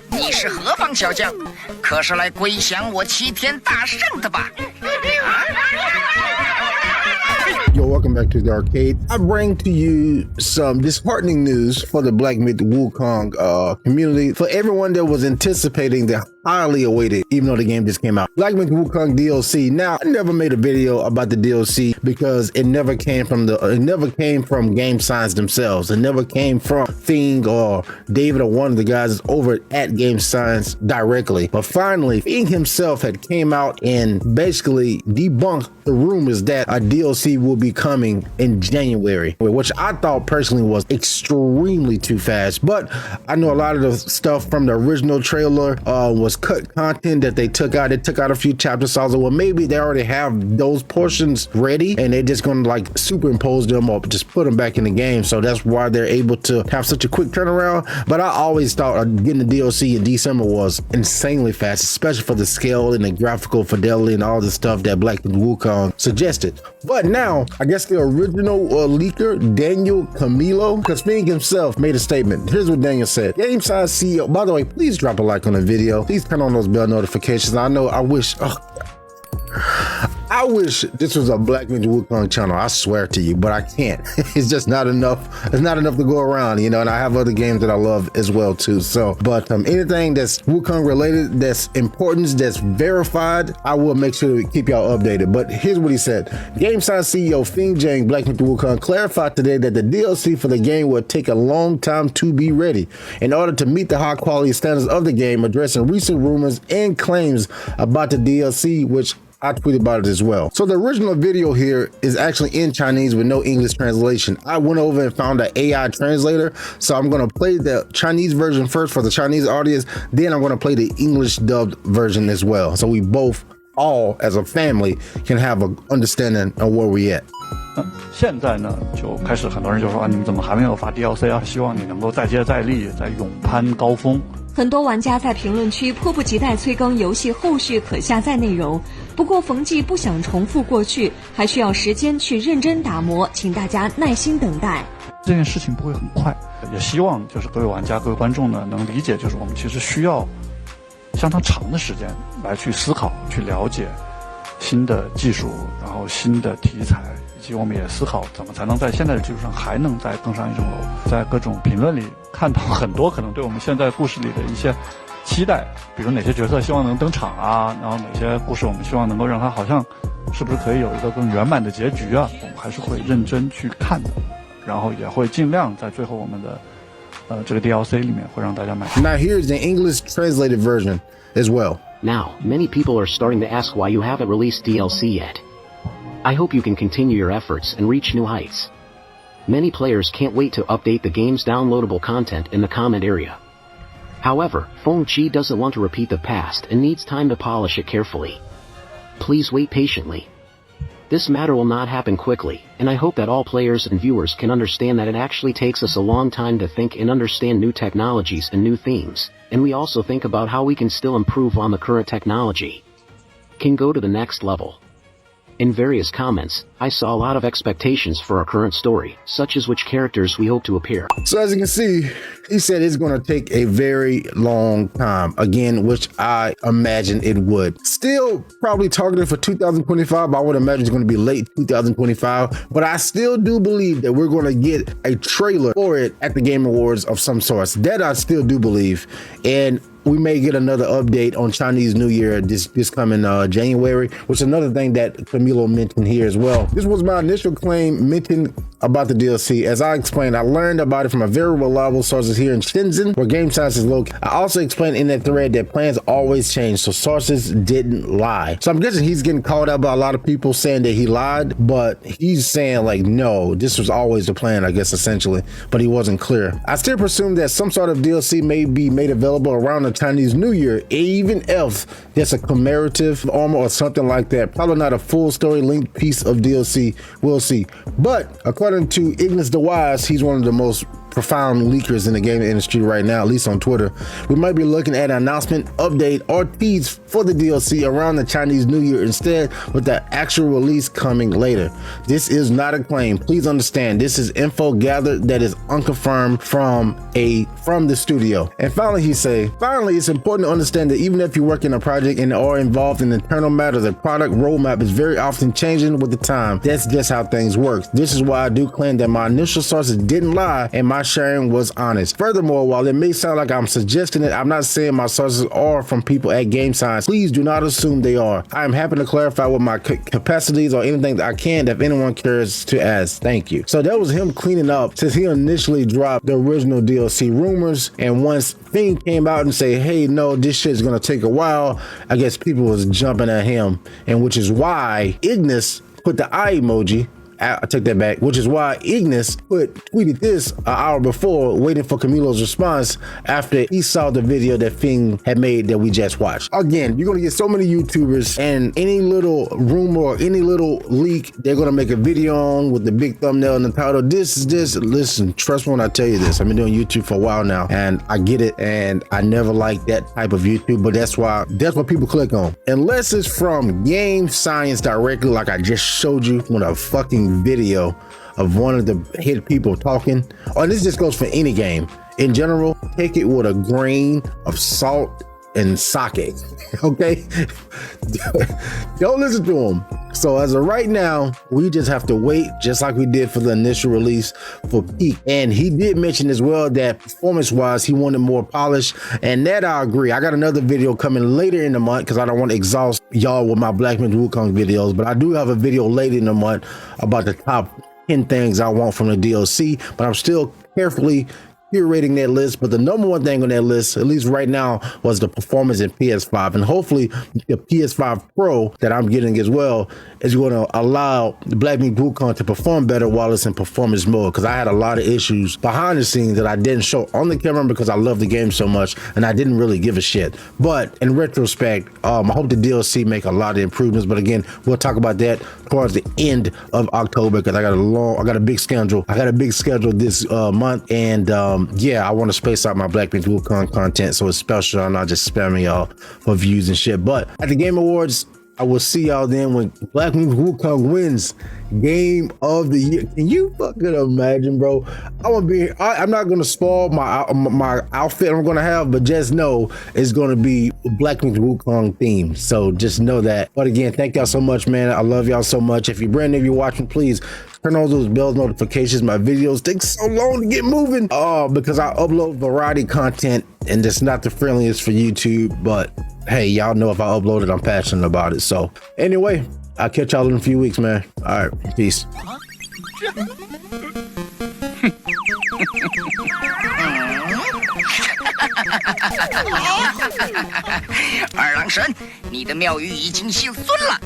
你是何方小将？可是来归降我齐天大圣的吧？ Yo, welcome back to the arcade. I bring to you some disheartening news for the Black Myth Wukong community, for everyone that was anticipating the highly awaited, even though the game just came out, Black Myth Wukong DLC. Now, I never made a video about the DLC because it never came from Game Science themselves. It never came from Thing or David or one of the guys over at Game Science directly. But finally, Thing himself had came out and basically debunked the rumors that a DLC will be coming in January, which I thought personally was extremely too fast. But I know a lot of the stuff from the original trailer was cut content that they took out. They took out a few chapters, so I was like, well, maybe they already have those portions ready and they're just gonna like superimpose them or just put them back in the game. So that's why they're able to have such a quick turnaround. But I always thought getting the DLC in December was insanely fast, especially for the scale and the graphical fidelity and all the stuff that Black Myth Wukong suggested. But now, I guess the original leaker, Daniel Camilo, because Fink himself made a statement. Here's what Daniel said. Game Science CEO, by the way, please drop a like on the video. Please turn on those bell notifications. I wish this was a Black Myth Wukong channel. I swear to you, but I can't. It's just not enough. It's not enough to go around, you know, and I have other games that I love as well too. So, but anything that's Wukong related, that's important, that's verified, I will make sure to keep y'all updated. But here's what he said. Game Science CEO Fing Jang, Black Myth Wukong, clarified today that the DLC for the game will take a long time to be ready in order to meet the high quality standards of the game, addressing recent rumors and claims about the DLC, which I tweeted about it as well. So the original video here is actually in Chinese with no English translation. I went over and found an AI translator. So I'm gonna play the Chinese version first for the Chinese audience. Then I'm gonna play the English dubbed version as well. So we both, all as a family, can have an understanding of where we at. 现在呢，就开始很多人就说啊，你们怎么还没有发 DLC 啊？希望你能够再接再厉，再勇攀高峰。很多玩家在评论区迫不及待催更游戏后续可下载内容，不过冯骥不想重复过去，还需要时间去认真打磨，请大家耐心等待。这件事情不会很快，也希望就是各位玩家、各位观众呢能理解，就是我们其实需要相当长的时间来去思考、去了解新的技术，然后新的题材。以及我们也思考怎么才能在现在的基础上还能再更上一层楼。在各种评论里看到很多可能对我们现在故事里的一些期待，比如哪些角色希望能登场啊，然后哪些故事我们希望能够让它好像是不是可以有一个更圆满的结局啊，我们还是会认真去看的，然后也会尽量在最后我们的这个 DLC 里面会让大家满意。 Now here's the English translated version as well. Now, many people are starting to ask why you haven't released DLC yet. I hope you can continue your efforts and reach new heights. Many players can't wait to update the game's downloadable content in the comment area. However, Feng Qi doesn't want to repeat the past and needs time to polish it carefully. Please wait patiently. This matter will not happen quickly, and I hope that all players and viewers can understand that it actually takes us a long time to think and understand new technologies and new themes, and we also think about how we can still improve on the current technology. Can go to the next level. In various comments, I saw a lot of expectations for our current story, such as which characters we hope to appear. So as you can see, he said it's going to take a very long time, again, which I imagine it would. Still probably targeted for 2025, but I would imagine it's going to be late 2025, but I still do believe that we're going to get a trailer for it at the Game Awards of some sort. That I still do believe. And we may get another update on Chinese New Year this coming January, which is another thing that Camilo mentioned here as well. This was my initial claim mentioned about the DLC. As I explained, I learned about it from a very reliable sources here in Shenzhen, where Game Science is located. I also explained in that thread that plans always change, so sources didn't lie. So I'm guessing he's getting called out by a lot of people saying that he lied, but he's saying like, no, this was always the plan, I guess, essentially, but he wasn't clear. I still presume that some sort of DLC may be made available around the Chinese New Year, even if there's a commemorative armor or something like that. Probably not a full story linked piece of DLC, we'll see. But according to Ignis the Wise, he's one of the most profound leakers in the gaming industry right now, at least on Twitter. We might be looking at an announcement, update, or tease for the DLC around the Chinese New Year instead, with the actual release coming later. This is not a claim. Please understand, this is info gathered that is unconfirmed from the studio. And finally, finally, it's important to understand that even if you work in a project and are involved in internal matters, the product roadmap is very often changing with the time. That's just how things work. This is why I do claim that my initial sources didn't lie and my sharing was honest. Furthermore, while it may sound like I'm suggesting it, I'm not saying my sources are from people at Game Science. Please do not assume they are. I am happy to clarify what my capacities or anything that I can if anyone cares to ask. Thank you. So that was him cleaning up since he initially dropped the original DLC rumors, and once Thing came out and say, hey, no, this shit's gonna take a while, I guess people was jumping at him, and which is why Ignis put the eye emoji. I take that back, which is why Ignis tweeted this an hour before, waiting for Camilo's response after he saw the video that Fing had made that we just watched. Again, you're gonna get so many YouTubers, and any little rumor or any little leak, they're gonna make a video on with the big thumbnail and the title. This is this. Listen, trust me when I tell you this. I've been doing YouTube for a while now, and I get it, and I never liked that type of YouTube, but that's what people click on. Unless it's from Game Science directly, like I just showed you with a fucking video of one of the head people talking, or this just goes for any game in general, take it with a grain of salt and sake. Okay. Don't listen to him. So as of right now, we just have to wait, just like we did for the initial release for Peak. And he did mention as well that performance-wise, he wanted more polish, and that I agree. I got another video coming later in the month because I don't want to exhaust y'all with my Black Myth Wukong videos, but I do have a video later in the month about the top 10 things I want from the DLC, but I'm still carefully curating that list. But the number one thing on that list, at least right now, was the performance in PS5, and hopefully the PS5 Pro that I'm getting as well is going to allow the Black Myth Wukong to perform better while it's in performance mode, because I had a lot of issues behind the scenes that I didn't show on the camera because I love the game so much and I didn't really give a shit. But in retrospect, I hope the DLC make a lot of improvements, but again, we'll talk about that towards the end of October, because I got a big schedule. I got a big schedule this month, and yeah, I want to space out my Black Myth Wukong content so it's special. I'm not just spamming y'all for views and shit. But at the Game Awards, I will see y'all then when Black Myth Wukong wins Game of the Year. Can you fucking imagine, bro? I'm not gonna spoil my outfit I'm gonna have, but just know it's gonna be Black Myth Wukong themed. So just know that. But again, thank y'all so much, man. I love y'all so much. If you're brand new, if you're watching, please turn on those bell notifications. My videos take so long to get moving because I upload variety content, and it's not the friendliest for YouTube, but hey, y'all know if I upload it, I'm passionate about it. So anyway, I'll catch y'all in a few weeks, man. All right, peace. 二郎神，你的妙语已经心酸了。